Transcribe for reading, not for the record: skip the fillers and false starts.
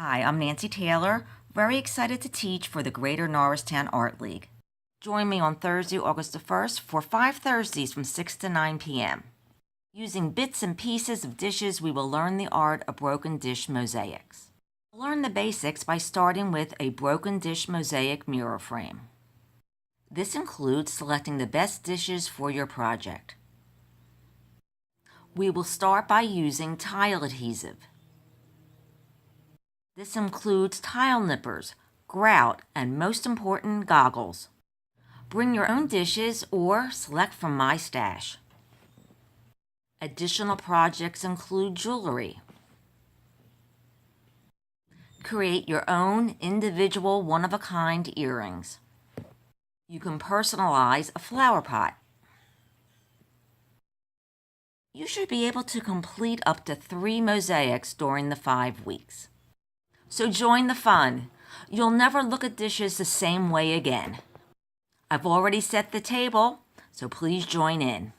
Hi, I'm Nancy Taylor, very excited to teach for the Greater Norristown Art League. Join me on Thursday, August the 1st for 5 Thursdays from 6 to 9 p.m. Using bits and pieces of dishes, we will learn the art of broken dish mosaics. Learn the basics by starting with a broken dish mosaic mirror frame. This includes selecting the best dishes for your project. We will start by using tile adhesive. This includes tile nippers, grout, and most important, goggles. Bring your own dishes or select from my stash. Additional projects include jewelry. Create your own individual one-of-a-kind earrings. You can personalize a flower pot. You should be able to complete up to 3 mosaics during the 5 weeks. So join the fun. You'll never look at dishes the same way again. I've already set the table, so please join in.